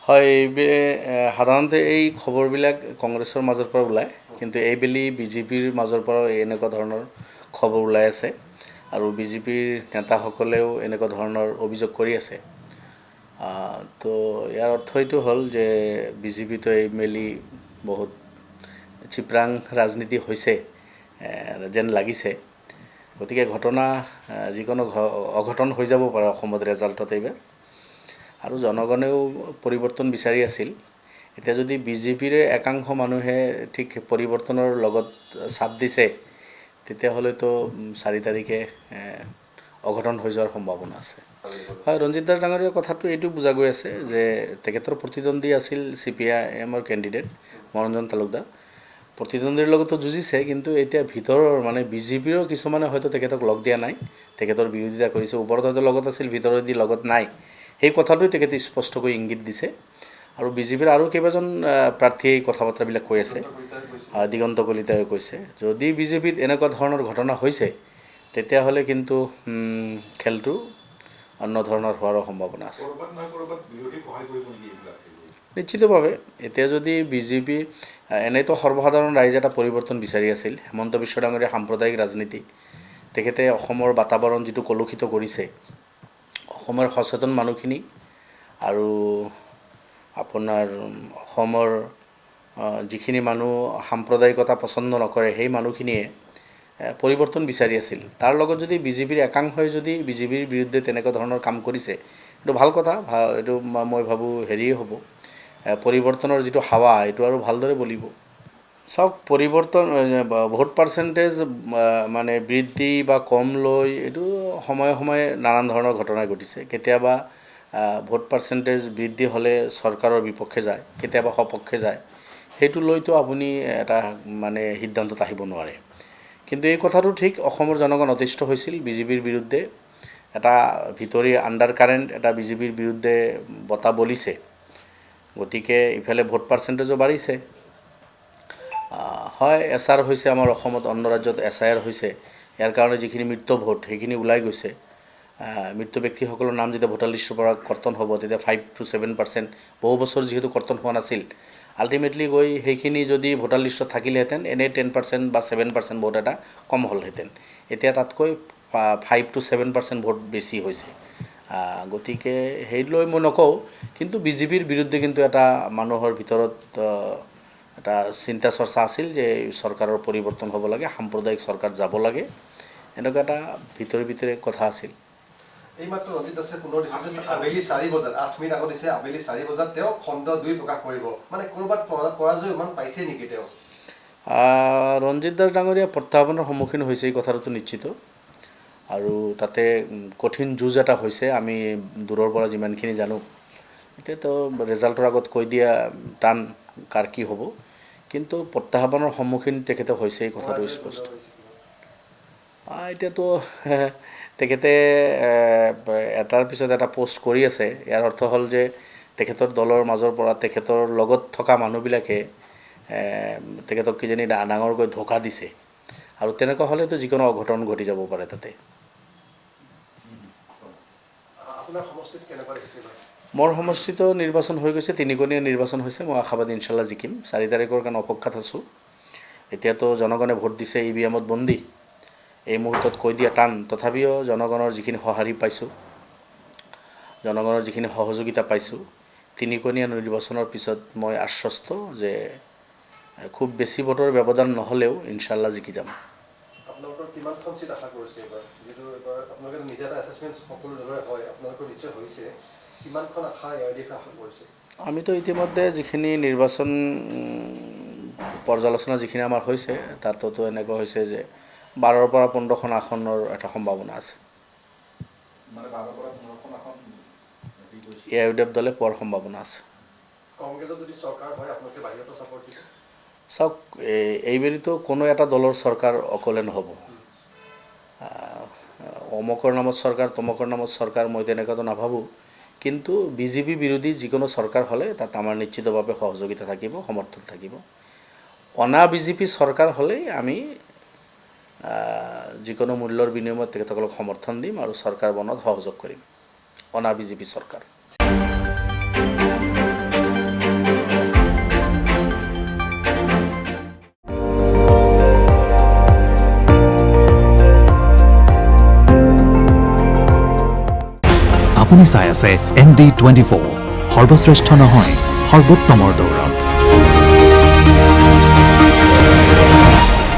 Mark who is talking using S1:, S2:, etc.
S1: হয় সাধাৰণতে এই খবৰবিলাক কংগ্ৰেছৰ মাজৰ পৰা ওলায়, কিন্তু এইবেলি বিজেপিৰ মাজৰ পৰাও এনেকুৱা ধৰণৰ খবৰ ওলাই আছে আৰু বিজেপিৰ নেতাসকলেও এনেকুৱা ধৰণৰ অভিযোগ কৰি আছে। তো ইয়াৰ অৰ্থ এইটো হ'ল যে বিজেপিতো এইবেলি বহুত চিপৰাং ৰাজনীতি হৈছে যেন লাগিছে। গতিকে যিকোনো অঘটন হৈ যাব পাৰে অসমত ৰেজাল্টত এইবাৰ, আৰু জনগণেও পৰিৱৰ্তন বিচাৰি আছিল। এতিয়া যদি বিজেপিৰে একাংশ মানুহে ঠিক পৰিৱৰ্তনৰ লগত চাপ দিছে, তেতিয়াহ'লেতো 4 তাৰিখে অঘটন হৈ যোৱাৰ সম্ভাৱনা আছে। হয়, ৰঞ্জিত দাস ডাঙৰীয়াৰ কথাটো এইটো বুজা গৈ আছে যে তেখেতৰ প্ৰতিদ্বন্দ্বী আছিল CPIMৰ কেণ্ডিডেট মনোৰঞ্জন তালুকদাৰ। প্ৰতিদ্বন্দ্বীৰ লগতো যুঁজিছে, কিন্তু এতিয়া ভিতৰৰ বিজেপিৰো কিছুমানে হয়তো তেখেতক লগ দিয়া নাই, তেখেতৰ বিৰোধিতা কৰিছে। ওপৰত হয়তো লগত আছিল, ভিতৰেদি লগত নাই, সেই কথাটোৱে তেখেতে স্পষ্টকৈ ইংগিত দিছে। আৰু বিজেপিৰ আৰু কেইবাজন প্ৰাৰ্থীয়ে কথা বতৰাবিলাক কৈ আছে। দিগন্ত কলিতাই কৈছে, যদি বিজেপিত এনেকুৱা ধৰণৰ ঘটনা হৈছে তেতিয়াহ'লে কিন্তু খেলটো অন্য ধৰণৰ হোৱাৰো সম্ভাৱনা আছে। নিশ্চিতভাৱে এতিয়া যদি বিজেপি এনেইতো সৰ্বসাধাৰণ ৰাইজে এটা পৰিৱৰ্তন বিচাৰি আছিল। হেমন্ত বিশ্ব ডাঙৰীয়া সাম্প্ৰদায়িক ৰাজনীতি, তেখেতে অসমৰ বাতাবৰণ যিটো কলুষিত কৰিছে, অসমৰ সচেতন মানুহখিনি আৰু আপোনাৰ অসমৰ যিখিনি মানুহ সাম্প্ৰদায়িকতা পচন্দ নকৰে, সেই মানুহখিনিয়ে পৰিৱৰ্তন বিচাৰি আছিল। তাৰ লগত যদি বিজেপিৰ একাংশই যদি বিজেপিৰ বিৰুদ্ধে তেনেকুৱা ধৰণৰ কাম কৰিছে, এইটো ভাল কথা। এইটো মই ভাবোঁ হ'ব, পৰিৱৰ্তনৰ যিটো হাৱা এইটো আৰু ভালদৰে বলিব। চাওক, পৰিৱৰ্তন ভোট পাৰ্চেণ্টেজ বৃদ্ধি বা কম লৈ এইটো সময়ে সময়ে নানান ধৰণৰ ঘটনা ঘটিছে। কেতিয়াবা ভোট পাৰ্চেণ্টেজ বৃদ্ধি হ'লে চৰকাৰৰ বিপক্ষে যায়, কেতিয়াবা সপক্ষে যায়। সেইটো লৈতো আপুনি এটা সিদ্ধান্তত আহিব নোৱাৰে। কিন্তু এই কথাটো ঠিক, অসমৰ জনগণ অতিষ্ঠ হৈছিল বিজেপিৰ বিৰুদ্ধে। এটা ভিতৰি আণ্ডাৰ কাৰেণ্ট এটা বিজেপিৰ বিৰুদ্ধে বতাহ বলিছে। গতিকে ইফালে ভোট পাৰ্চেণ্টেজো বাঢ়িছে। হয়, SR হৈছে আমাৰ অসমত, অন্য ৰাজ্যত SIR হৈছে। ইয়াৰ কাৰণে যিখিনি মৃত ভোট সেইখিনি ওলাই গৈছে। মৃত ব্যক্তিসকলৰ নাম যেতিয়া ভোটাৰ লিষ্টৰ পৰা কৰ্তন হ'ব, তেতিয়া 5 to 7%, বহু বছৰ যিহেতু কৰ্তন হোৱা নাছিল, আল্টিমেটলি গৈ সেইখিনি যদি ভোটাৰ লিষ্টত থাকিলেহেঁতেন, এনেই 10% বা 7% ভোট এটা কম হ'লহেঁতেন। এতিয়া তাতকৈ 5 to 7% ভোট বেছি হৈছে। গতিকে সেইলৈ মই নকওঁ, কিন্তু বিজেপিৰ বিৰুদ্ধে কিন্তু এটা মানুহৰ ভিতৰত এটা চিন্তা চৰ্চা আছিল যে চৰকাৰৰ পৰিৱৰ্তন হ'ব লাগে, সাম্প্ৰদায়িক চৰকাৰ যাব লাগে, এনেকুৱা এটা ভিতৰে কথা আছিল।
S2: এইমাত্ৰ ৰঞ্জিত দাসে পুনৰ দিছে যে আবেলি 4 বজাত, 8 মিনিট আগত দিছে, আবেলি 4 বজাত তেওঁ খণ্ড 2 প্ৰকাশ কৰিব। ক'ৰবাত পৰাজয় ইমান পাইছে নেকি তেওঁ?
S1: ৰঞ্জিত দাস ডাঙৰীয়া প্ৰত্যাহ্বানৰ সন্মুখীন হৈছে, এই কথাটোতো নিশ্চিত। আৰু তাতে কঠিন যুঁজ এটা হৈছে, আমি দূৰৰ পৰা যিমানখিনি জানো। এতিয়াতো ৰেজাল্টৰ আগত কৈ দিয়া টান কাৰ কি হ'ব, কিন্তু প্ৰত্যাহ্বানৰ সন্মুখীন তেখেতে হৈছে, এই কথাটো স্পষ্ট। এতিয়াতো তেখেতে এটাৰ পিছত এটা পোষ্ট কৰি আছে। ইয়াৰ অৰ্থ হ'ল যে তেখেতৰ দলৰ মাজৰ পৰা তেখেতৰ লগত থকা মানুহবিলাকে তেখেতক কিজানি ডাঙৰকৈ ধোকা দিছে, আৰু তেনেকুৱা হ'লেতো যিকোনো অঘটন ঘটি যাব পাৰে তাতে। মোৰ সমষ্টিতো নিৰ্বাচন হৈ গৈছে, 3কোণীয়া নিৰ্বাচন হৈছে। মই আশাবাদী ইনশাল্লাহ জিকিম। 4 তাৰিখৰ কাৰণে অপেক্ষাত আছোঁ। এতিয়াতো জনগণে ভোট দিছে, EVMত বন্দী। এই মুহূৰ্তত কৈ দিয়া টান, তথাপিও জনগণৰ যিখিনি সঁহাৰি পাইছোঁ, জনগণৰ যিখিনি সহযোগিতা পাইছোঁ, 3কোণীয়া নিৰ্বাচনৰ পিছত মই আশ্বস্ত যে খুব বেছি ভোটৰ ব্যৱধান নহ'লেও ইনশাল্লাহ জিকি যাম।
S2: আপোনালোকৰ কিমানখন চিট আশা কৰিছে এইবাৰ? যিহেতু এইবাৰ আপোনালোকে নিজে এটা এছেছমেণ্ট সকলো দলৰে হয়, আপোনালোকৰ নিশ্চয় হৈছে, কিমানখন আশা কৰিছে?
S1: আমিতো ইতিমধ্যে যিখিনি নিৰ্বাচন পৰ্যালোচনা যিখিনি আমাৰ হৈছে, তাতোতো এনেকুৱা হৈছে যে 12ৰ পৰা 15খন আসনৰ এটা সম্ভাৱনা আছে। UDF দলে পোৱাৰ সম্ভাৱনা আছে। চাওক, এইবেলিতো কোনো এটা দলৰ চৰকাৰ অকলে নহ'ব। অমুকৰ নামত চৰকাৰ, তমুকৰ নামত চৰকাৰ, মই তেনেকুৱাতো নাভাবোঁ। কিন্তু বিজেপি বিৰোধী যিকোনো চৰকাৰ হ'লে তাত আমাৰ নিশ্চিতভাৱে সহযোগিতা থাকিব, সমৰ্থন থাকিব। অনা বিজেপি চৰকাৰ হ'লেই আমি যিকোনো মূল্যৰ বিনিময়ত তেখেতসকলক সমৰ্থন দিম আৰু চৰকাৰ বনোৱাত সহযোগ কৰিম। অনা বিজেপি চৰকাৰ।
S3: আপুনি চাই আছে ND24 সৰ্বশ্ৰেষ্ঠ নহয় সৰ্বোত্তমৰ দৌৰত।